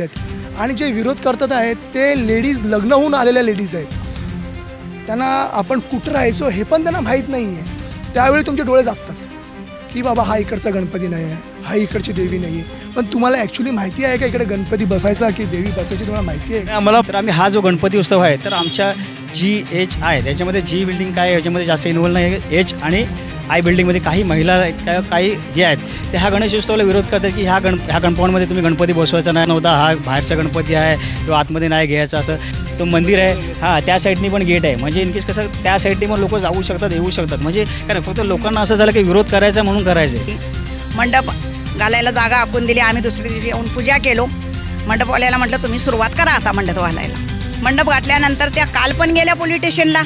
आणि जे विरोध करतात आहेत ते लेडीज लग्न होऊन आलेल्या लेडीज आहेत. त्यांना आपण कुठं राहायचो हे पण त्यांना माहीत नाही आहे. त्यावेळी तुमचे डोळे जागतात की बाबा हा इकडचा गणपती नाही आहे, हा इकडची देवी नाही आहे. पण तुम्हाला ॲक्च्युली माहिती आहे का इकडे गणपती बसायचा की देवी बसायची, तुम्हाला माहिती आहे? आम्हाला तर आम्ही हा जो गणपती उत्सव आहे तर आमच्या GH आहे त्याच्यामध्ये जी बिल्डिंग काय याच्यामध्ये जास्त इन्व्हॉल्व नाही आहे. H आणि I बिल्डिंगमध्ये काही महिला काही हे आहेत ते ह्या गणेश उत्सवाला विरोध करतात की ह्या कंपाऊंडमध्ये तुम्ही गणपती बसवायचा नाही नव्हता, हा बाहेरचा गणपती आहे तो आतमध्ये नाही घ्यायचा. असं तो मंदिर आहे हां त्या साईडनी पण गेट आहे म्हणजे इनकेस कसं त्या साईडनी पण लोक जाऊ शकतात येऊ शकतात. म्हणजे कारण फक्त लोकांना असं झालं की विरोध करायचा म्हणून करायचं. मंडप घालायला जागा आखून दिली. आम्ही दुसऱ्या दिवशी येऊन पूजा केलो. मंडपवाल्याला म्हटलं तुम्ही सुरुवात करा आता मंडप घालायला. मंडप घातल्यानंतर त्या काल पण गेल्या पोलीस स्टेशनला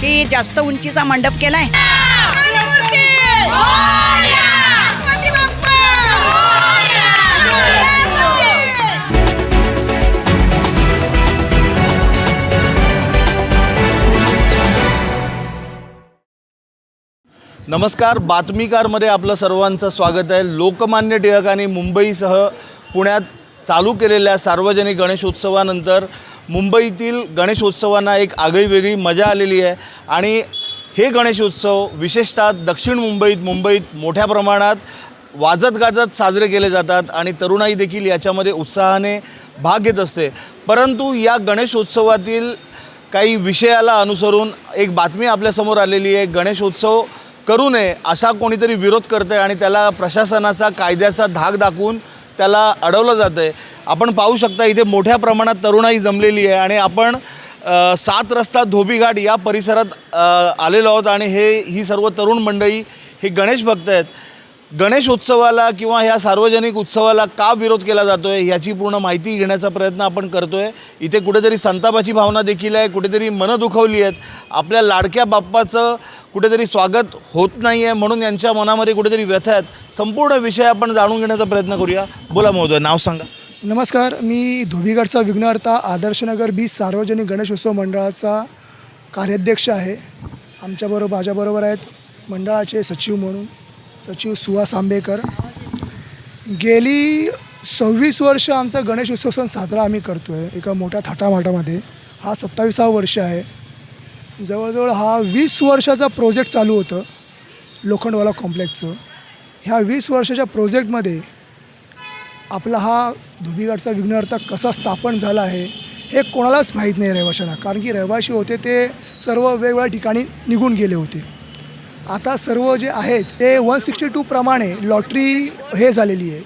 की जास्त उंचीचा मंडप केलाय. नमस्कार, बातमीकारमध्ये आपलं सर्वांचं स्वागत आहे. लोकमान्य टिळकांनी मुंबईसह पुण्यात चालू केलेल्या सार्वजनिक गणेशोत्सवानंतर मुंबईतील गणेशोत्सवांना एक आगळीवेगळी मजा आलेली आहे. आणि हे गणेशोत्सव विशेषतः दक्षिण मुंबईत मोठ्या प्रमाणात वाजत गाजत साजरे केले जातात आणि तरुणाई देखील याच्यामध्ये उत्साहाने भाग घेत असते. परंतु या गणेशोत्सवातील काही विषयाला अनुसरून एक बातमी आपल्यासमोर आलेली आहे. गणेशोत्सव करू नये असा कोणीतरी विरोध करतं आहे आणि त्याला प्रशासनाचा कायद्याचा धाक दाखवून त्याला अडवलं जातं आहे. आपण पाहू शकता इथे मोठ्या प्रमाणात तरुणाई जमलेली आहे आणि आपण 7 रस्ता धोबीघाट या परिसरात आलेलो आहोत आणि ही सर्व तरुण मंडळी हे गणेश भक्त आहेत. गणेशोत्सवाला किंवा ह्या सार्वजनिक उत्सवाला का विरोध केला जातो आहे ह्याची पूर्ण माहिती घेण्याचा प्रयत्न आपण करतो आहे. इथे कुठेतरी संतापाची भावना देखील आहे, कुठेतरी मनं दुखवली आहेत. आपल्या लाडक्या बाप्पाचं कुठेतरी स्वागत होत नाही आहे म्हणून यांच्या मनामध्ये कुठेतरी व्यथा आहेत. संपूर्ण विषय आपण जाणून घेण्याचा प्रयत्न करूया. बोला महोदय, नाव सांगा. नमस्कार, मी धोबीघाटचा विघ्नहर्ता आदर्शनगर 20 सार्वजनिक गणेशोत्सव मंडळाचा कार्याध्यक्ष आहे. माझ्याबरोबर आहेत मंडळाचे सचिव म्हणून सचिव सुहास आंबेकर. गेली 26 वर्ष आमचा गणेशोत्सव सण साजरा आम्ही करतो आहे एका मोठ्या थाटामाटामध्ये. हा 27वा वर्ष आहे. जवळजवळ हा 20 वर्षाचा प्रोजेक्ट चालू होतं लोखंडवाला कॉम्प्लेक्सचं. ह्या 20 वर्षाच्या प्रोजेक्टमध्ये आपला हा धोबीघाटचा विघ्नहर्ता कसा स्थापन झाला आहे हे कोणालाच माहीत नाही रहिवाशांना. कारण की रहिवाशी होते ते सर्व वेगवेगळ्या ठिकाणी निघून गेले होते. आता सर्व जे आहेत ते 162 प्रमाणे लॉटरी हे झालेली आहे,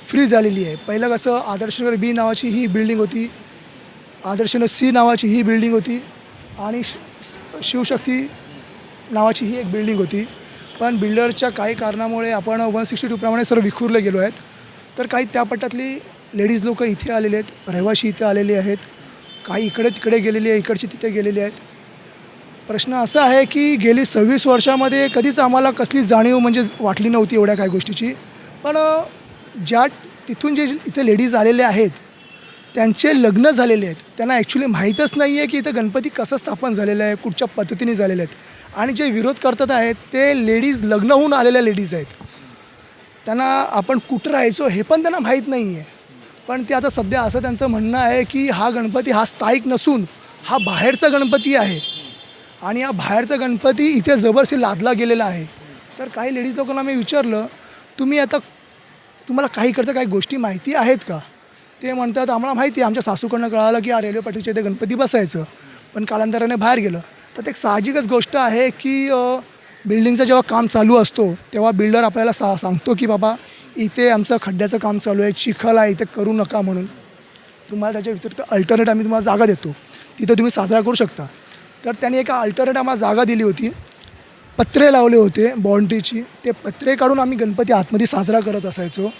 फ्री झालेली आहे. पहिलं कसं आदर्शनगर B नावाची ही बिल्डिंग होती, आदर्शनगर C नावाची ही बिल्डिंग होती आणि शिवशक्ती नावाची ही एक बिल्डिंग होती. पण बिल्डरच्या काही कारणामुळे आपण 162 प्रमाणे सर्व विखुरले गेलो आहेत. तर काही त्या पट्ट्यातली लेडीज लोक इथे आलेले आहेत, रहिवाशी इथे आलेले आहेत, काही इकडे तिकडे गेलेली आहे, इकडची तिथे गेलेली आहेत. प्रश्न असा आहे की गेली 26 वर्षामध्ये कधीच आम्हाला कसली जाणीव म्हणजे वाटली नव्हती एवढ्या काही गोष्टीची. पण तिथून जे इथे लेडीज आलेले आहेत त्यांचे लग्न झालेले आहेत. त्यांना ॲक्च्युली माहीतच नाही आहे की इथं गणपती कसं स्थापन झालेलं आहे, कुठच्या पद्धतीने झालेले आहेत. आणि जे विरोध करतात आहेत ते लेडीज लग्न होऊन आलेल्या लेडीज आहेत. त्यांना आपण कुठं राहायचो हे पण त्यांना माहीत नाही आहे. पण ते आता सध्या असं त्यांचं म्हणणं आहे की हा गणपती हा स्थायिक नसून हा बाहेरचा गणपती आहे आणि हा बाहेरचा गणपती इथे जबरदस्ती लादला गेलेला आहे. तर काही लेडीज लोकांना मी विचारलं तुम्हाला काही इकडच्या काही गोष्टी माहिती आहेत का? ते म्हणतात आम्हाला माहिती आहे, आमच्या सासूकडनं कळालं की रेल्वे पट्टीच्या इथे गणपती बसायचं पण कालांतराने बाहेर गेलं. तर ते एक साहजिकच गोष्ट आहे की बिल्डिंगचं जेव्हा काम चालू असतो तेव्हा बिल्डर आपल्याला सांगतो की बाबा इथे आमचं खड्ड्याचं काम चालू आहे, चिखल आहे, इथे करू नका म्हणून. तुम्हाला त्याच्या व्यतिरिक्त अल्टरनेट आम्ही तुम्हाला जागा देतो, तिथं तुम्ही साजरा करू शकता. तर त्यांनी एका अल्टरनेट आम्हाला जागा दिली होती, पत्रे लावले होते बाउंड्रीची. ते पत्रे काढून आम्ही गणपती आतमध्ये साजरा करत असायचो.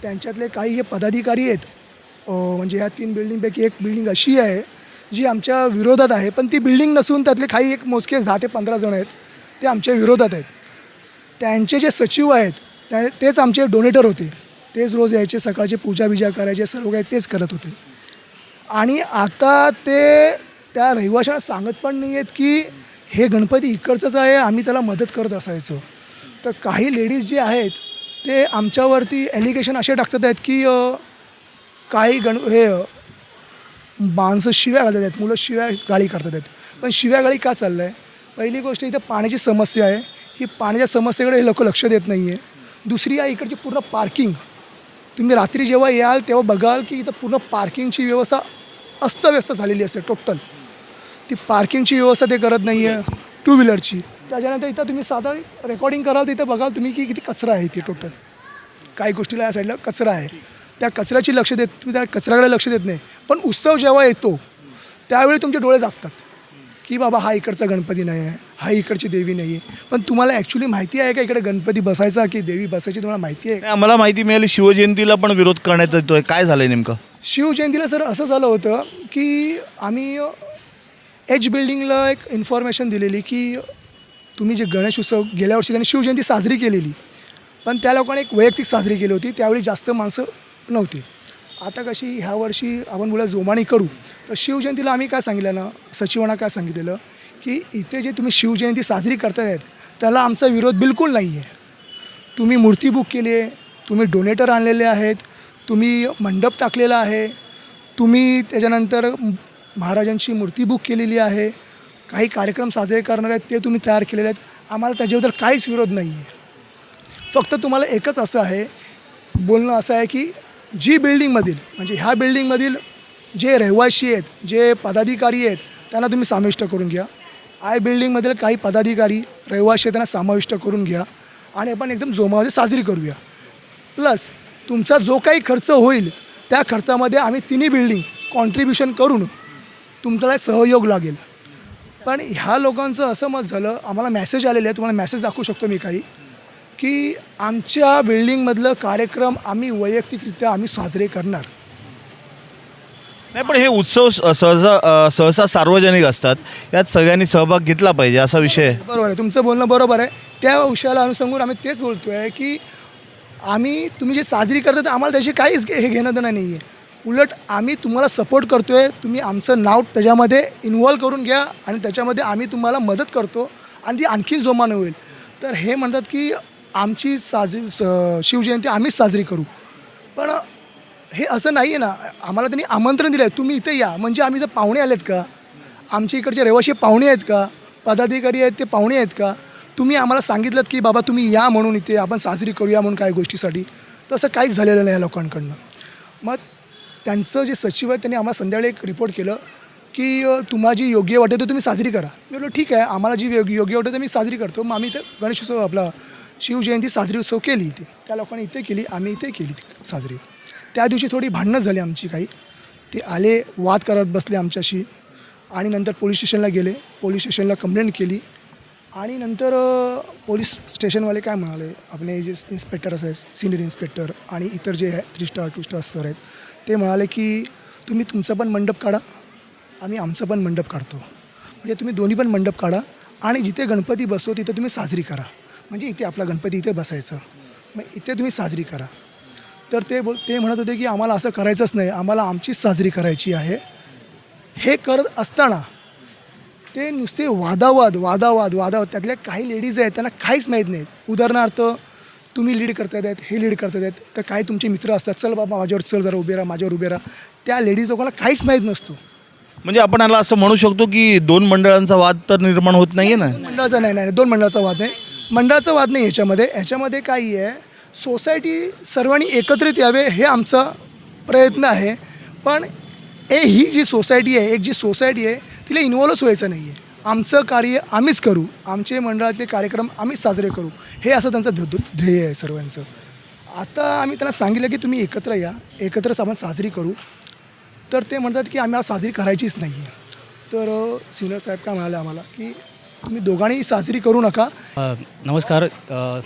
त्यांच्यातले काही हे पदाधिकारी आहेत म्हणजे ह्या 3 बिल्डिंगपैकी एक बिल्डिंग अशी आहे जी आमच्या विरोधात आहे. पण ती बिल्डिंग नसून त्यातले काही एक मोजके 10 ते 15 जण आहेत ते आमच्या विरोधात आहेत. त्यांचे जे सचिव आहेत तेच आमचे डोनेटर होते. तेच रोज यायचे, सकाळची पूजा करायचे, सर्व काही तेच करत होते. आणि आता ते त्या रहिवाशांना सांगत पण नाही आहेत की हे गणपती इकडचंच आहे, आम्ही त्याला मदत करत असायचो. तर काही लेडीज जे आहेत ते आमच्यावरती ॲलिगेशन असे टाकतात आहेत की काही माणसं शिव्या घालत आहेत, मुलं शिव्या गाळी करतात आहेत. पण शिव्या गाळी का चाललं आहे? पहिली गोष्ट इथं पाण्याची समस्या आहे. ही पाण्याच्या समस्येकडे हे लोक लक्ष देत नाही आहे. दुसरी आहे इकडची पूर्ण पार्किंग. तुम्ही रात्री जेव्हा याल तेव्हा बघाल की इथं पूर्ण पार्किंगची व्यवस्था अस्तव्यस्त झालेली असते टोटल. ती पार्किंगची व्यवस्था ते करत नाही आहे, टू व्हीलरची. त्याच्यानंतर इथं तुम्ही साधं रेकॉर्डिंग कराल तिथं बघाल तुम्ही की किती कचरा आहे इथे टोटल. काही गोष्टीला या साईडला कचरा आहे, त्या कचऱ्याची लक्ष देत तुम्ही त्या कचऱ्याकडे लक्ष देत नाही. पण उत्सव जेव्हा येतो त्यावेळी तुमचे डोळे जागतात की बाबा हा इकडचा गणपती नाही आहे, हा इकडची देवी नाही आहे. पण तुम्हाला ॲक्च्युली माहिती आहे का इकडे गणपती बसायचा की देवी बसायची? तुम्हाला माहिती आहे? नाही, आम्हाला माहिती मिळाली शिवजयंतीला पण विरोध करण्यात येतोय. काय झालं आहे नेमकं? शिवजयंतीला सर असं झालं होतं की आम्ही एच बिल्डिंगला एक इन्फॉर्मेशन दिलेली की तुम्ही जे गणेश उत्सव गेल्या वर्षी त्यांनी शिवजयंती साजरी केलेली, पण त्या लोकांनी एक वैयक्तिक साजरी केली होती. त्यावेळी जास्त माणसं नव्हती. आता कशी ह्या वर्षी आपण बोला जोमानी करू, तर शिवजयंतीला आम्ही काय सांगितलं ना, सचिवांना काय सांगितलेलं की इथे जे तुम्ही शिवजयंती साजरी करतायत त्याला आमचा विरोध बिलकुल नाही आहे. तुम्ही मूर्ती बुक केली आहे, तुम्ही डोनेटर आणलेले आहेत, तुम्ही मंडप टाकलेला आहे, तुम्ही त्याच्यानंतर महाराजांची मूर्ती बुक केलेली आहे, काही कार्यक्रम साजरे करणार आहेत ते तुम्ही तयार केलेले आहेत. आम्हाला त्याच्याबद्दल काहीच विरोध नाही आहे. फक्त तुम्हाला एकच असं आहे, बोलणं असं आहे की जी बिल्डिंगमधील म्हणजे ह्या बिल्डिंगमधील जे रहिवासी आहेत, जे पदाधिकारी आहेत त्यांना तुम्ही समाविष्ट करून घ्या. आय बिल्डिंगमधील काही पदाधिकारी रहिवासी आहेत त्यांना समाविष्ट करून घ्या आणि आपण एकदम जोमामध्ये साजरी करूया. प्लस तुमचा जो काही खर्च होईल त्या खर्चामध्ये आम्ही तिन्ही बिल्डिंग कॉन्ट्रीब्युशन करून तुमचा सहयोग लागेल. पण ह्या लोकांचं असं मत झालं, आम्हाला मेसेज आलेले आहे, तुम्हाला मेसेज दाखवू शकतो मी काही, की आमच्या बिल्डिंगमधलं कार्यक्रम आम्ही वैयक्तिकरित्या आम्ही साजरे करणार. नाही, पण हे उत्सव सहसा सार्वजनिक असतात, यात सगळ्यांनी सहभाग घेतला पाहिजे असा विषय आहे. बरोबर आहे, तुमचं बोलणं बरोबर आहे. त्या विषयाला अनुसंगून आम्ही तेच बोलतो आहे की आम्ही तुम्ही जे साजरी करता तर आम्हाला त्याशी काहीच हे घेणं देणं नाही आहे. उलट आम्ही तुम्हाला सपोर्ट करतो आहे, तुम्ही आमचं नाव त्याच्यामध्ये इन्व्हॉल्व करून घ्या आणि त्याच्यामध्ये आम्ही तुम्हाला मदत करतो आणि ती आणखी जोमानं होईल. तर हे म्हणतात की आमची शिवजयंती आम्हीच साजरी करू, पण हे असं नाही आहे ना. आम्हाला त्यांनी आमंत्रण दिलं आहे, तुम्ही इथे या. म्हणजे आम्ही इथं पाहुणे आलेत का? आमच्या इकडचे रहिवासी पाहुणे आहेत का? पदाधिकारी आहेत ते पाहुणे आहेत का? तुम्ही आम्हाला सांगितलं की बाबा तुम्ही या म्हणून इथे आपण साजरी करूया म्हणून काही गोष्टीसाठी. तसं काहीच झालेलं नाही या लोकांकडनं. मग त्यांचं जे सचिव आहे त्यांनी आम्हाला संध्याकाळी एक रिपोर्ट केलं की तुम्हाला जी योग्य वाटते तर तुम्ही साजरी करा. मी बोललो ठीक आहे, आम्हाला जी योग्य वाटते तर मी साजरी करतो. मग आम्ही इथं गणेशोत्सव आपला शिवजयंती साजरी उत्सव केली इथे. त्या लोकांनी इथे केली, आम्ही इथे केली ती साजरी. त्या दिवशी थोडी भांडणं झाली आमची काही. ते आले, वाद करत बसले आमच्याशी आणि नंतर पोलीस स्टेशनला गेले. पोलीस स्टेशनला कंप्लेंट केली आणि नंतर पोलीस स्टेशनवाले काय म्हणाले, आपले जे इन्स्पेक्टर असे सिनियर इन्स्पेक्टर आणि इतर जे आहे 3 स्टार 2 स्टार सर आहेत, ते म्हणाले की तुम्ही तुमचा पण मंडप काढा, आम्ही आमचं पण मंडप काढतो. म्हणजे तुम्ही दोन्ही पण मंडप काढा आणि जिथे गणपती बसतो तिथे तुम्ही साजरी करा. म्हणजे इथे आपला गणपती इथे बसायचं, मग इथे तुम्ही साजरी करा. तर ते म्हणत होते की आम्हाला असं करायचंच नाही, आम्हाला आमचीच साजरी करायची आहे. हे करत असताना ते नुसते वादावाद त्यातल्या काही लेडीज आहेत त्यांना काहीच माहीत नाहीत. उदाहरणार्थ तुम्ही लीड करतायत आहेत, हे लीड करतायत आहेत, तर काही तुमचे मित्र असतात, चल बाबा माझ्यावर चल, जरा उभे राहा, माझ्यावर उभे राहा. त्या लेडीज लोकांना काहीच माहीत नसतो. म्हणजे आपण याला असं म्हणू शकतो की दोन मंडळांचा वाद तर निर्माण होत नाही आहे ना? मंडळाचा नाही, 2 मंडळाचा वाद नाही. मंडळाचा वाद नाही ह्याच्यामध्ये काही आहे, सोसायटी सर्वांनी एकत्रित यावे हे आमचा प्रयत्न आहे. पण ही जी सोसायटी आहे तिला इन्व्हॉल्वच व्हायचं नाही आहे. आमचं कार्य आम्हीच करू, आमचे मंडळातले कार्यक्रम आम्हीच साजरे करू, हे असं त्यांचं ध्येय आहे सर्वांचं. आता आम्ही त्यांना सांगितलं की तुम्ही एकत्र या, एकत्रच आपण साजरी करू. तर ते म्हणतात की आम्हाला साजरी करायचीच नाही आहे. तर सिनियर साहेब काय म्हणाले आम्हाला की तुम्ही दोघांनी साजरी करू नका. नमस्कार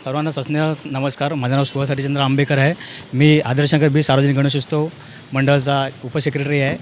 सर्वांना सस्नेह नमस्कार. माझं नाव सुहास हरिचंद्र आंबेकर आहे. मी आदर्शनगर बी सार्वजनिक गणेशोत्सव मंडळाचा उपसेक्रेटरी आहे,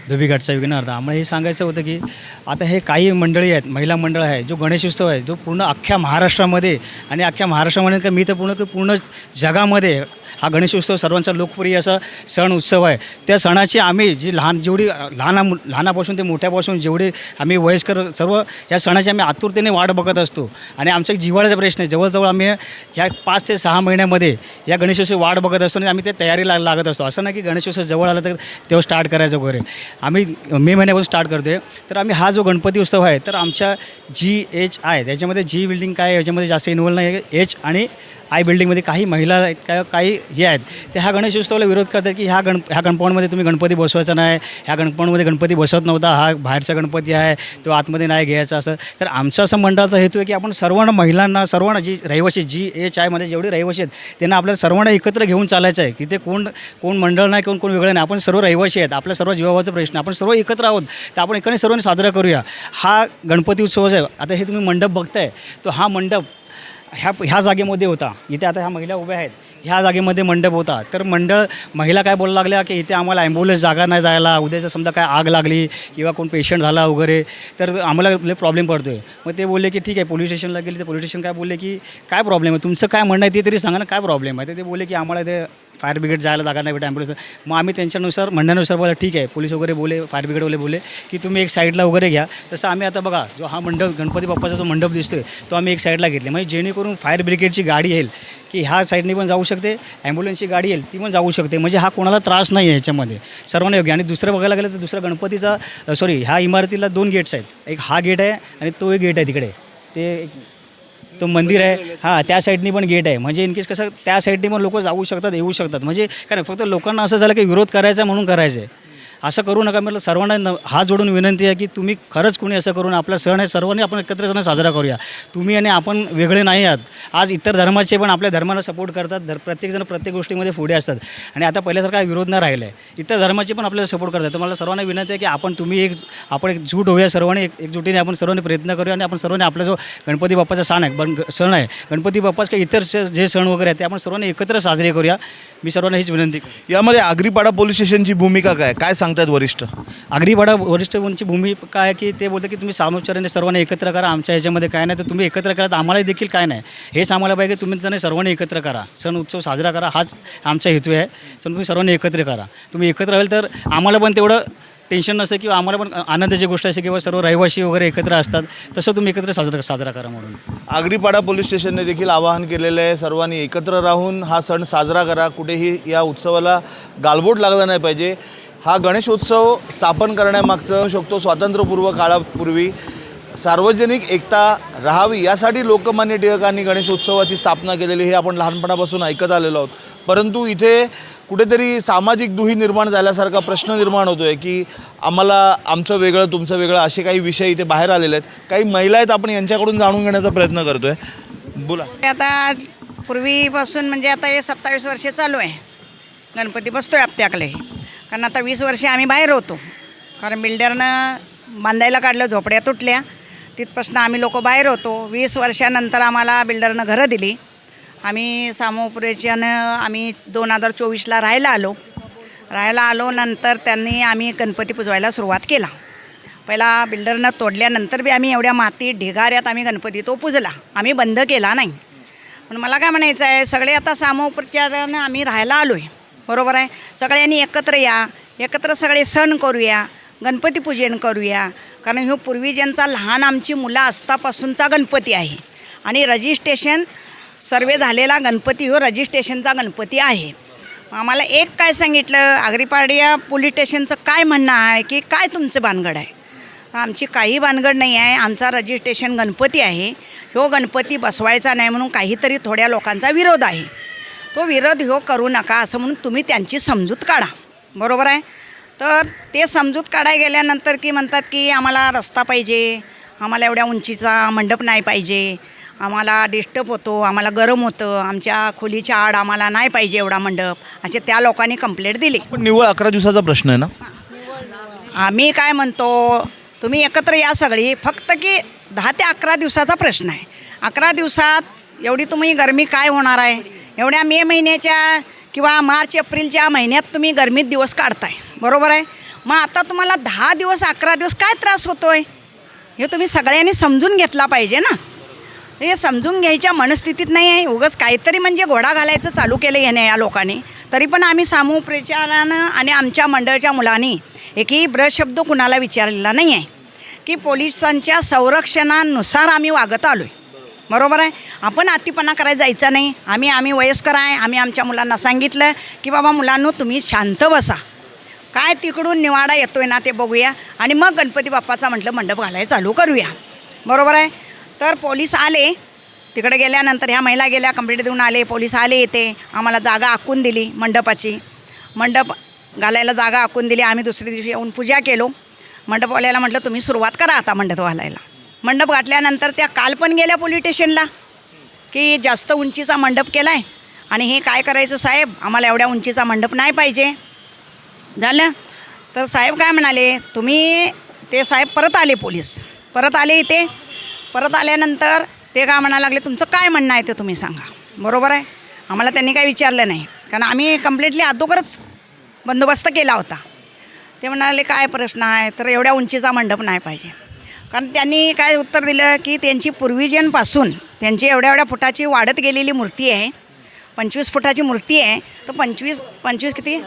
धोबी घाटचा विघ्नहर्ता. आम्हाला हे सांगायचं होतं की आता हे काही मंडळी आहेत, महिला मंडळ आहे, जो गणेशोत्सव आहे जो पूर्ण अख्ख्या महाराष्ट्रामध्ये आणि अख्ख्या महाराष्ट्रामध्ये मी तर पूर्ण जगामध्ये हा गणेशोत्सव सर्वांचा लोकप्रिय असा सण उत्सव आहे. त्या सणाची आम्ही जी लहानापासून ते मोठ्यापासून जेवढे आम्ही वयस्कर सर्व या सणाची आम्ही आतुरतेने वाट बघत असतो. आणि आमचा एक जिव्हाळ्याचा प्रश्न आहे. जवळजवळ आम्ही ह्या 5 ते 6 महिन्यामध्ये या गणेशोत्सव वाट बघत असतो आणि आम्ही ते तयारीला लागत असतो. असं नाही की गणेशोत्सव जवळ आला तर तेव्हा स्टार्ट करायचं वगैरे. आम्ही मे महिन्यापासून स्टार्ट करतो आहे. तर आम्ही हा जो गणपती उत्सव आहे तर आमच्या GHI त्याच्यामध्ये जी बिल्डिंग काय याच्यामध्ये जास्त इन्व्हॉल्व नाही आहे. H आणि I बिल्डिंगमध्ये काही महिला आहेत, काही हे आहेत ते ह्या गणेशोत्सवाला विरोध करतात की ह्या कंपाऊंडमध्ये तुम्ही गणपती बसवायचा नाही, ह्या कंपाऊंडमध्ये गणपती बसत नव्हता, हा बाहेरचा गणपती आहे तो आतमध्ये नाही घ्यायचा असं. तर आमचा असं मंडळाचा हेतू आहे की आपण सर्वांना महिलांना सर्वांना जी रहिवासी GHI जेवढे रहिवासी आहेत त्यांना आपल्याला सर्वांना एकत्र घेऊन चालायचं आहे की ते कोण मंडळ नाही कोण वेगळं नाही. आपण सर्व रहिवासी आहेत, आपल्या सर्व जीवाभावाचा प्रश्न, आपण सर्व एकत्र आहोत. तर आपण एकाने सर्वांनी साजरा करूया हा गणपती उत्सव आहे. आता हे तुम्ही मंडप बघताय तो हा मंडप ह्या जागेमध्ये होता. इथे आता ह्या महिला उभ्या आहेत, ह्या जागेमध्ये मंडप होता. तर महिला काय बोलायला लागल्या की इथे आम्हाला ॲम्ब्युलन्स जागा नाही जायला, उद्याचं समजा काय आग लागली किंवा कोण पेशंट झाला वगैरे तर आम्हाला लय प्रॉब्लेम पडतो आहे. मग ते बोलले की ठीक आहे पोलीस स्टेशनला गेले तर पोलीस स्टेशन काय बोलले की काय प्रॉब्लेम आहे तुमचं काय म्हणणं आहे ते तरी सांगा ना काय प्रॉब्लेम आहे. तर ते बोलले की आम्हाला ते फायर ब्रिगेड जायला जागा नाही भेटत ॲम्ब्युलन्स. मग आम्ही त्यांच्यानुसार म्हणण्यानुसार बोला ठीक आहे पोलीस वगैरे बोले फायर ब्रिगेडवाले बोले की तुम्ही एक साईडला वगैरे घ्या. तसं आम्ही आता बघा जो हा मंडप गणपती बाप्पाचा जो मंडप दिसतो आहे तो आम्ही एक साईडला घेतले म्हणजे जेणेकरून फायर ब्रिगेडची गाडी येईल की ह्या साईडनी पण जाऊ शकते, ॲम्ब्युलन्सची गाडी येईल ती पण जाऊ शकते म्हणजे हा कोणाला त्रास नाही आहे ह्याच्यामध्ये सर्वांना योग्य. आणि दुसरं बघायला गेलं तर दुसरा गणपतीचा ह्या इमारतीला 2 गेट्स आहेत. एक हा गेट आहे आणि तो एक गेट आहे तिकडे ते तो मंदिर आहे हां त्या साईडनी पण गेट आहे म्हणजे इनकेस कसं त्या साईडनी पण लोक जाऊ शकतात येऊ शकतात. म्हणजे काय नाही फक्त लोकांना असं झालं की विरोध करायचा म्हणून करायचं आहे असं करू नका. म्हटलं सर्वांना हात जोडून विनंती आहे की तुम्ही खरंच कोणी असं करून आपला सण आहे सर्वांनी आपण एकत्र सण साजरा करूया. तुम्ही आणि आपण वेगळे नाही आहात. आज इतर धर्माचे पण आपल्या धर्माला सपोर्ट करतात. प्रत्येकजण प्रत्येक गोष्टीमध्ये पुढे असतात आणि आता पहिल्यासारखा विरोध नाही राहिला आहे. इतर धर्माचे पण आपल्याला सपोर्ट करतात. तर मला सर्वांना विनंती आहे की आपण एक झूट होऊया सर्वांनी एकजुटीने आपण सर्वांनी प्रयत्न करूया आणि आपण सर्वांनी आपला जो गणपती बाप्पाचा सण आहे गणपती बाप्पाच काही इतर जे सण वगैरे आहेत ते आपण सर्वांनी एकत्र साजरे करूया. मी सर्वांना हीच विनंती करतो. यामध्ये आगरीपाडा पोलीस स्टेशनची भूमिका काय सांगतायत वरिष्ठ? आगरीपाडा वरिष्ठांची भूमिका आहे की ते बोलतं की तुम्ही सामोपचाराने सर्वांनी एकत्र करा. आमच्या ह्याच्यामध्ये काय नाही तर तुम्ही एकत्र करा तर आम्हाला देखील काय नाही हेच आम्हाला पाहिजे की तुम्ही त्यांनी सर्वांनी एकत्र करा सण उत्सव साजरा करा हाच आमचा हेतू आहे. सण तुम्ही सर्वांनी एकत्र करा. तुम्ही एकत्र राहील तर आम्हाला पण तेवढं टेन्शन नसतं किंवा आम्हाला पण आनंदाची गोष्ट असे किंवा सर्व रहिवासी वगैरे एकत्र असतात तसं तुम्ही एकत्र साजरा करा म्हणून आगरीपाडा पोलीस स्टेशनने देखील आवाहन केलेलं आहे सर्वांनी एकत्र राहून हा सण साजरा करा. कुठेही या उत्सवाला गालबोट लागला नाही पाहिजे. हा गणेशोत्सव स्थापन करण्यामागचं शकतो स्वातंत्र्यपूर्व काळापूर्वी सार्वजनिक एकता राहावी यासाठी लोकमान्य टिळकांनी गणेशोत्सवाची स्थापना केलेली हे आपण लहानपणापासून ऐकत आलेलो आहोत. परंतु इथे कुठेतरी सामाजिक दुही निर्माण झाल्यासारखा प्रश्न निर्माण होतो आहे की आम्हाला आमचं वेगळं तुमचं वेगळं असे काही विषय इथे बाहेर आलेले आहेत. काही महिला आहेत आपण यांच्याकडून जाणून घेण्याचा प्रयत्न करतो आहे. बोला. आता पूर्वीपासून म्हणजे आता हे 27 वर्षे चालू आहे गणपती बसतो आहे आपल्याकडे. कारण आता 20 वर्षे आम्ही बाहेर होतो कारण बिल्डरनं बांधायला काढलं झोपड्या तुटल्या तिथपासून आम्ही लोक बाहेर होतो. 20 वर्षानंतर आम्हाला बिल्डरनं घरं दिली. आम्ही सामोपरेच्यानं आम्ही 2024ला राहायला आलो नंतर त्यांनी आम्ही गणपती पुजवायला सुरुवात केला. पहिला बिल्डरनं तोडल्यानंतर बी आम्ही एवढ्या माती ढिगाऱ्यात आम्ही गणपती तो पुजला. आम्ही बंद केला नाही. पण मला काय म्हणायचं आहे सगळे आता सामोपचारानं आम्ही राहायला आलो आहे बरोबर आहे. सगळ्यांनी एकत्र या एकत्र सगळे सण करूया गणपती पूजन करूया. कारण ह्यो पूर्वीजांचा लहान आमची मुलं असतापासूनचा गणपती आहे आणि रजिस्ट्रेशन सर्वे झालेला गणपती ह्यो रजिस्ट्रेशनचा गणपती आहे. आम्हाला एक काय सांगितलं आगरीपाडा पोलीस स्टेशनचं काय म्हणणं आहे की काय तुमचं भानगड आहे. आमची काही भानगड नाही आहे. आमचा रजिस्ट्रेशन गणपती आहे. ह्यो गणपती बसवायचा नाही म्हणून काहीतरी थोड्या लोकांचा विरोध आहे. तो विरोध ह्यो करू नका असं म्हणून तुम्ही त्यांची समजूत काढा बरोबर आहे. तर ते समजूत काढायला गेल्यानंतर की म्हणतात की आम्हाला रस्ता पाहिजे आम्हाला एवढ्या उंचीचा मंडप नाही पाहिजे आम्हाला डिस्टर्ब होतो आम्हाला गरम होतं आमच्या खोलीच्या आड आम्हाला नाही पाहिजे एवढा मंडप असे त्या लोकांनी कंप्लेंट दिली. पण निव्वळ 11 दिवसाचा प्रश्न आहे ना. आम्ही काय म्हणतो तुम्ही एकत्र या सगळी फक्त की 10 ते 11 दिवसाचा प्रश्न आहे. 11 दिवसात एवढी तुम्ही गरमी काय होणार आहे. एवढ्या मे महिन्याच्या किंवा मार्च एप्रिलच्या महिन्यात तुम्ही गरमीत दिवस काढताय बरोबर आहे. मग आता तुम्हाला 10 दिवस 11 दिवस काय त्रास होतो आहे हे तुम्ही सगळ्यांनी समजून घेतला पाहिजे ना. हे समजून घ्यायच्या मनस्थितीत नाही आहे. उगाच काहीतरी म्हणजे घोडा घालायचं चालू केलं याने या लोकांनी. तरी पण आम्ही सामूहिक प्रचारानं आणि आमच्या मंडळाच्या मुलांनी एकही ब्रशब्द कुणाला विचारलेला नाही आहे की पोलिसांच्या संरक्षणानुसार आम्ही वागत आलो आहे. बरोबर आहे. आपण अतिपणा करायला जायचा नाही. आम्ही वयस्कर आहे. आम्ही आमच्या मुलांना सांगितलं की बाबा मुलांनो तुम्ही शांत बसा, काय तिकडून निवाडा येतोय ना ते बघूया आणि मग गणपती बाप्पाचा म्हटलं मंडप घालायला चालू करूया. बरोबर आहे. तर पोलीस आले, तिकडे गेल्यानंतर ह्या महिला गेल्या, कंप्लेंट देऊन आले, पोलीस आले, येते आम्हाला जागा आखून दिली मंडपाची. मंडप घालायला जागा आखून दिली. आम्ही दुसऱ्या दिवशी येऊन पूजा केलो. मंडपवाल्याला म्हटलं तुम्ही सुरुवात करा आता मंडप घालायला. मंडप घातल्यानंतर त्या काल पण गेल्या पोलीस स्टेशनला की जास्त उंचीचा मंडप केला आहे आणि हे काय करायचं साहेब, आम्हाला एवढ्या उंचीचा मंडप नाही पाहिजे. झालं. तर साहेब काय म्हणाले, तुम्ही ते साहेब परत आले, पोलीस परत आले इथे. परत आल्यानंतर ते काय म्हणायला लागले, तुमचं काय म्हणणं आहे ते तुम्ही सांगा. बरोबर आहे. आम्हाला त्यांनी काय विचारलं नाही कारण आम्ही कम्प्लिटली अगोदरच बंदोबस्त केला होता. ते म्हणाले काय प्रश्न आहे, तर एवढ्या उंचीचा मंडप नाही पाहिजे. कारण त्यांनी काय उत्तर दिलं की त्यांची पूर्वजांपासून त्यांची एवढ्या फुटाची वाढत गेलेली मूर्ती आहे, 25 फुटाची मूर्ती आहे. तर 25 किती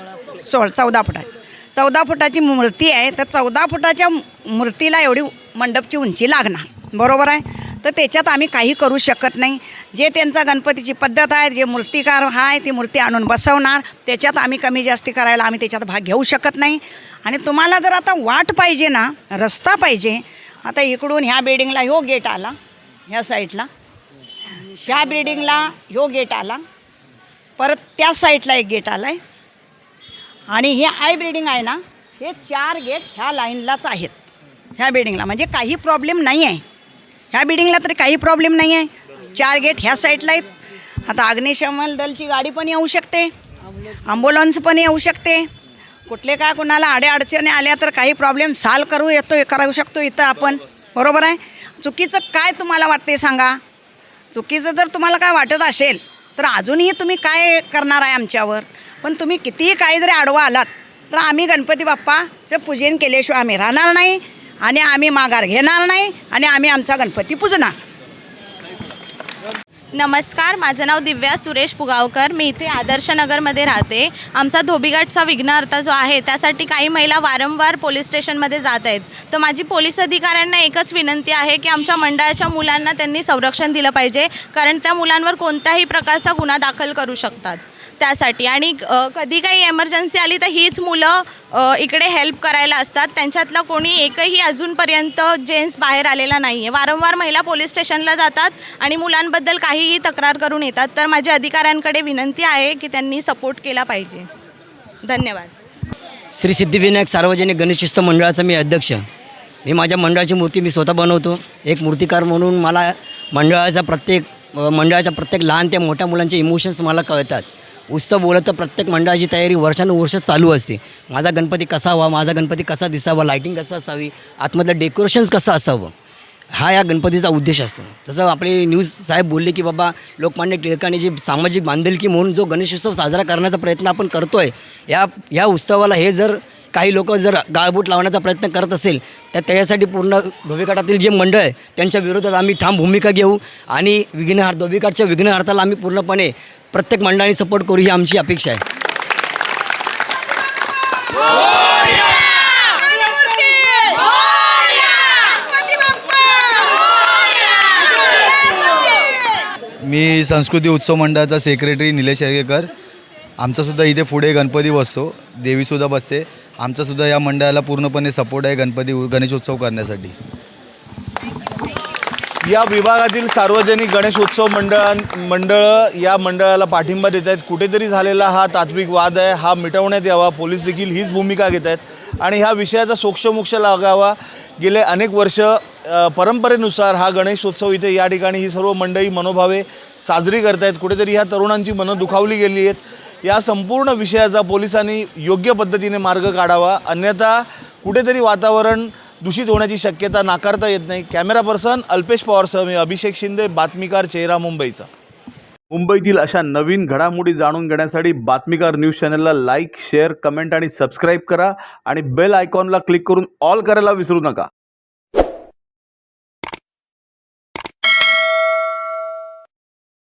14 फुटाची 14 फुटाची मूर्ती आहे. तर 14 फुटाच्या मूर्तीला एवढी मंडपची उंची लागणार. बरोबर आहे. तर त्याच्यात आम्ही काही करू शकत नाही. जे त्यांचा गणपतीची पद्धत आहे, जे मूर्तिकार आहे ती मूर्ती आणून बसवणार, त्याच्यात आम्ही कमी जास्ती करायला आम्ही त्याच्यात भाग घेऊ शकत नाही. आणि तुम्हाला जर आता वाट पाहिजे ना, रस्ता पाहिजे. आता इकडून ह्या बिल्डिंगला ह्यो गेट आला, ह्या साईडला ह्या बिल्डिंगला ह्यो गेट आला, परत त्या साईडला एक गेट आला आहे आणि हे आय बिल्डिंग आहे ना, हे 4 गेट ह्या लाईनलाच आहेत ह्या बिल्डिंगला. म्हणजे काही प्रॉब्लेम नाही आहे ह्या बिल्डिंगला, तरी काही प्रॉब्लेम नाही आहे. 4 गेट ह्या साईडला आहेत. आता अग्निशमन दलची गाडी पण येऊ शकते, ॲम्ब्युलन्स पण येऊ शकते. कुठले काय कुणाला अडचणी आल्या तर काही प्रॉब्लेम सॉल्व करू शकतो इथं आपण. बरोबर आहे. चुकीचं काय तुम्हाला वाटते सांगा. चुकीचं जर तुम्हाला काय वाटत असेल तर अजूनही तुम्ही काय करणार आहे आमच्यावर. पण तुम्ही कितीही काही जरी आडवा आलात तर आम्ही गणपती बाप्पाचं पूजन केल्याशिवाय आम्ही राहणार नाही आणि आम्ही माघार घेणार नाही आणि आम्ही आमचा गणपती पूजणार. नमस्कार, माझं नाव दिव्या सुरेश पुगावकर. मी इथे आदर्श नगरमध्ये राहते. आमचा धोबीघाटचा विघ्नहर्ता जो आहे त्यासाठी काही महिला वारंवार पोलीस स्टेशनमध्ये जात आहेत. तर माझी पोलीस अधिकाऱ्यांना एकच विनंती आहे की आमच्या मंडळाच्या मुलांना त्यांनी संरक्षण दिलं पाहिजे, कारण त्या मुलांवर कोणत्याही प्रकारचा गुन्हा दाखल करू शकतात. त्यासाठी आणि कधी काही एमर्जन्सी आली तर हीच मुलं इकडे हेल्प करायला असतात. त्यांच्यातलं कोणी एकही अजूनपर्यंत जेंट्स बाहेर आलेला नाही आहे. वारंवार महिला पोलीस स्टेशनला जातात आणि मुलांबद्दल काहीही तक्रार करून येतात. तर माझ्या अधिकाऱ्यांकडे विनंती आहे की त्यांनी सपोर्ट केला पाहिजे. धन्यवाद. श्री सिद्धिविनायक सार्वजनिक गणेशोत्सव मंडळाचा मी अध्यक्ष. मी माझ्या मंडळाची मूर्ती मी स्वतः बनवतो. एक मूर्तिकार म्हणून मला मंडळाच्या प्रत्येक लहान ते मोठ्या मुलांचे इमोशन्स मला कळतात. उत्सव बोलत तर प्रत्येक मंडळाची तयारी वर्षानुवर्ष चालू असते. माझा गणपती कसा हवा, माझा गणपती कसा दिसावा, लाईटिंग कसं असावी, आतमधलं डेकोरेशन्स कसं असावं, हा या गणपतीचा उद्देश असतो. तसं आपले न्यूज साहेब बोलले की बाबा लोकमान्य टिळकांनी जी सामाजिक बांधिलकी म्हणून जो गणेशोत्सव साजरा करण्याचा प्रयत्न आपण करतो आहे, या उत्सवाला हे जर काही लोक जर गाळबोट लावण्याचा प्रयत्न करत असेल तर त्याच्यासाठी पूर्ण धोबीघाटातील जे मंडळ आहे त्यांच्या विरोधात आम्ही ठाम भूमिका घेऊ आणि धोबीघाटच्या विघ्नहर्ताला आम्ही पूर्णपणे प्रत्येक मंडळाने सपोर्ट करू ही आमची अपेक्षा आहे. मी संस्कृती उत्सव मंडळाचा सेक्रेटरी निलेश येळगेकर. आमचासुद्धा इथे पुढे गणपती बसतो, देवीसुद्धा बसते. आमचासुद्धा या मंडळाला पूर्णपणे सपोर्ट आहे गणेशोत्सव करण्यासाठी. या विभागातील सार्वजनिक गणेशोत्सव मंडळं या मंडळाला पाठिंबा देत आहेत. कुठेतरी झालेला हा तात्विक वाद आहे, हा मिटवण्यात यावा. पोलीस देखील हीच भूमिका घेत आहेत आणि ह्या विषयाचा सोक्षमोक्ष लागावा. गेले अनेक वर्ष परंपरेनुसार हा गणेशोत्सव इथे या ठिकाणी ही सर्व मंडळी मनोभावे साजरी करत आहेत. कुठेतरी ह्या तरुणांची मनं दुखावली गेली आहेत. या संपूर्ण विषयाचा पोलिसांनी योग्य पद्धतीने मार्ग काढावा, अन्यथा कुठेतरी वातावरण दूषित होण्याची शक्यता नाकारता येत नाही. कॅमेरा पर्सन अल्पेश पवारसह मी अभिषेक शिंदे, बातमीकार चेहरा मुंबईचा. मुंबईतील अशा नवीन घडामोडी जाणून घेण्यासाठी बातमीकार न्यूज चॅनलला लाईक, शेअर, कमेंट आणि सबस्क्राईब करा आणि बेल आयकॉनला क्लिक करून ऑल करायला विसरू नका.